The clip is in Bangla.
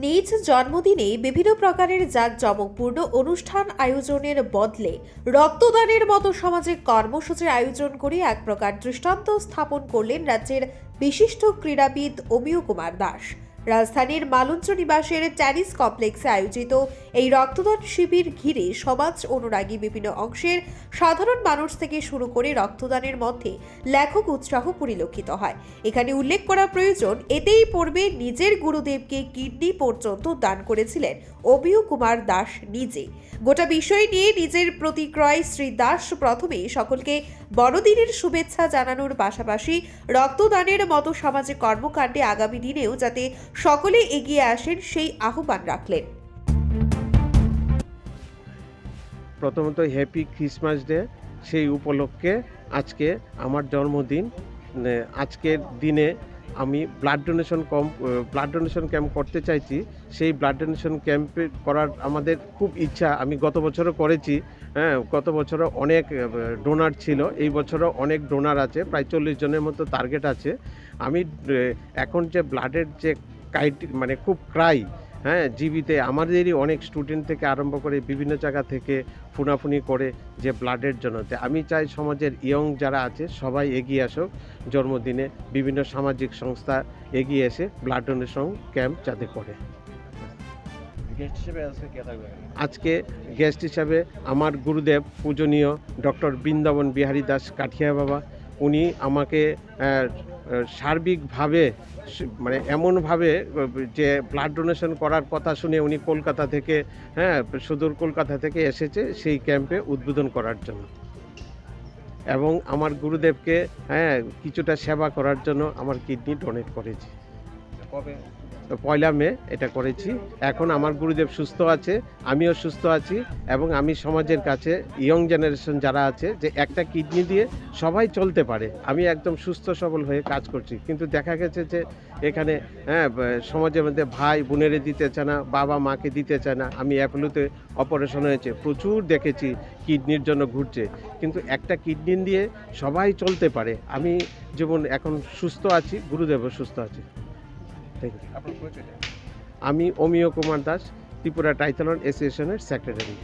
নিজ জন্মদিনে বিভিন্ন প্রকারের জাঁকজমকপূর্ণ অনুষ্ঠান আয়োজনের বদলে রক্তদানের মতো সামাজিক কর্মসূচির আয়োজন করে এক প্রকার দৃষ্টান্ত স্থাপন করলেন রাজ্যের বিশিষ্ট ক্রীড়াবিদ অমিয় কুমার দাস। রাজধানীর মালঞ্চ নিবাসের টেনিস কমপ্লেক্সে আয়োজিত এই রক্তদান শিবির ঘিরে সমাজ অনুরাগী বিভিন্ন অংশের সাধারণ মানুষ থেকে শুরু করে রক্তদানের মধ্যে লেখক উৎসাহ পরিলক্ষিত হয়। এখানে উল্লেখ করা প্রয়োজন, এতেই পড়বে নিজের গুরুদেবকে কিডনি পর্যন্ত দান করেছিলেন অমিয় কুমার দাস নিজে। গোটা বিষয় নিয়ে নিজের প্রতিক্রিয়ায় শ্রী দাস প্রথমে সকলকে বড়দিনের শুভেচ্ছা জানানোর পাশাপাশি রক্তদানের মতো সামাজিক কর্মকাণ্ডে আগামী দিনেও যাতে সকলে এগিয়ে আসেন সেই আহ্বান রাখলেন। প্রথমত হ্যাপি ক্রিসমাস ডে। সেই উপলক্ষে আজকে আমার জন্মদিন। আজকের দিনে আমি ব্লাড ডোনেশন ক্যাম্প করতে চাইছি। সেই ব্লাড ডোনেশন ক্যাম্পে করার আমাদের খুব ইচ্ছা। আমি গত বছরও করেছি। গত বছরও অনেক ডোনার ছিল, এই বছরও অনেক ডোনার আছে, প্রায় 40 জনের মতো টার্গেট আছে। আমি এখন যে ব্লাডের যে মানে খুব ক্রাই, জীবিতে আমাদেরই অনেক স্টুডেন্ট থেকে আরম্ভ করে বিভিন্ন জায়গা থেকে ফোনাফুনি করে যে ব্লাডের জন্য। আমি চাই সমাজের ইয়ং যারা আছে সবাই এগিয়ে আসুক, জন্মদিনে বিভিন্ন সামাজিক সংস্থা এগিয়ে এসে ব্লাড ডোনেশন ক্যাম্প যাতে করে। আজকে গেস্ট হিসাবে আমার গুরুদেব পূজনীয় ডক্টর বৃন্দাবন বিহারী দাস কাঠিয়া বাবা, উনি আমাকে সার্বিকভাবে মানে এমনভাবে যে ব্লাড ডোনেশন করার কথা শুনে উনি কলকাতা থেকে সুদূর কলকাতা থেকে এসেছে সেই ক্যাম্পে উদ্বোধন করার জন্য, এবং আমার গুরুদেবকে কিছুটা সেবা করার জন্য আমার কিডনি ডোনেট করেছি। কবে? 1 মে এটা করেছি। এখন আমার গুরুদেব সুস্থ আছে, আমিও সুস্থ আছি, এবং আমি সমাজের কাছে ইয়ং জেনারেশন যারা আছে যে একটা কিডনি দিয়ে সবাই চলতে পারে, আমি একদম সুস্থ সবল হয়ে কাজ করছি। কিন্তু দেখা গেছে যে এখানে সমাজের মধ্যে ভাই বোনেরে দিতে চায় না, বাবা মাকে দিতে চায় না। আমি অ্যাপোলোতে অপারেশন হয়েছে, প্রচুর দেখেছি কিডনির জন্য ঘুরছে, কিন্তু একটা কিডনি দিয়ে সবাই চলতে পারে। আমি যেমন এখন সুস্থ আছি, গুরুদেবও সুস্থ আছে। আমি অমিয় কুমার দাস, ত্রিপুরা ট্রাইথলন অ্যাসোসিয়েশনের সেক্রেটারি।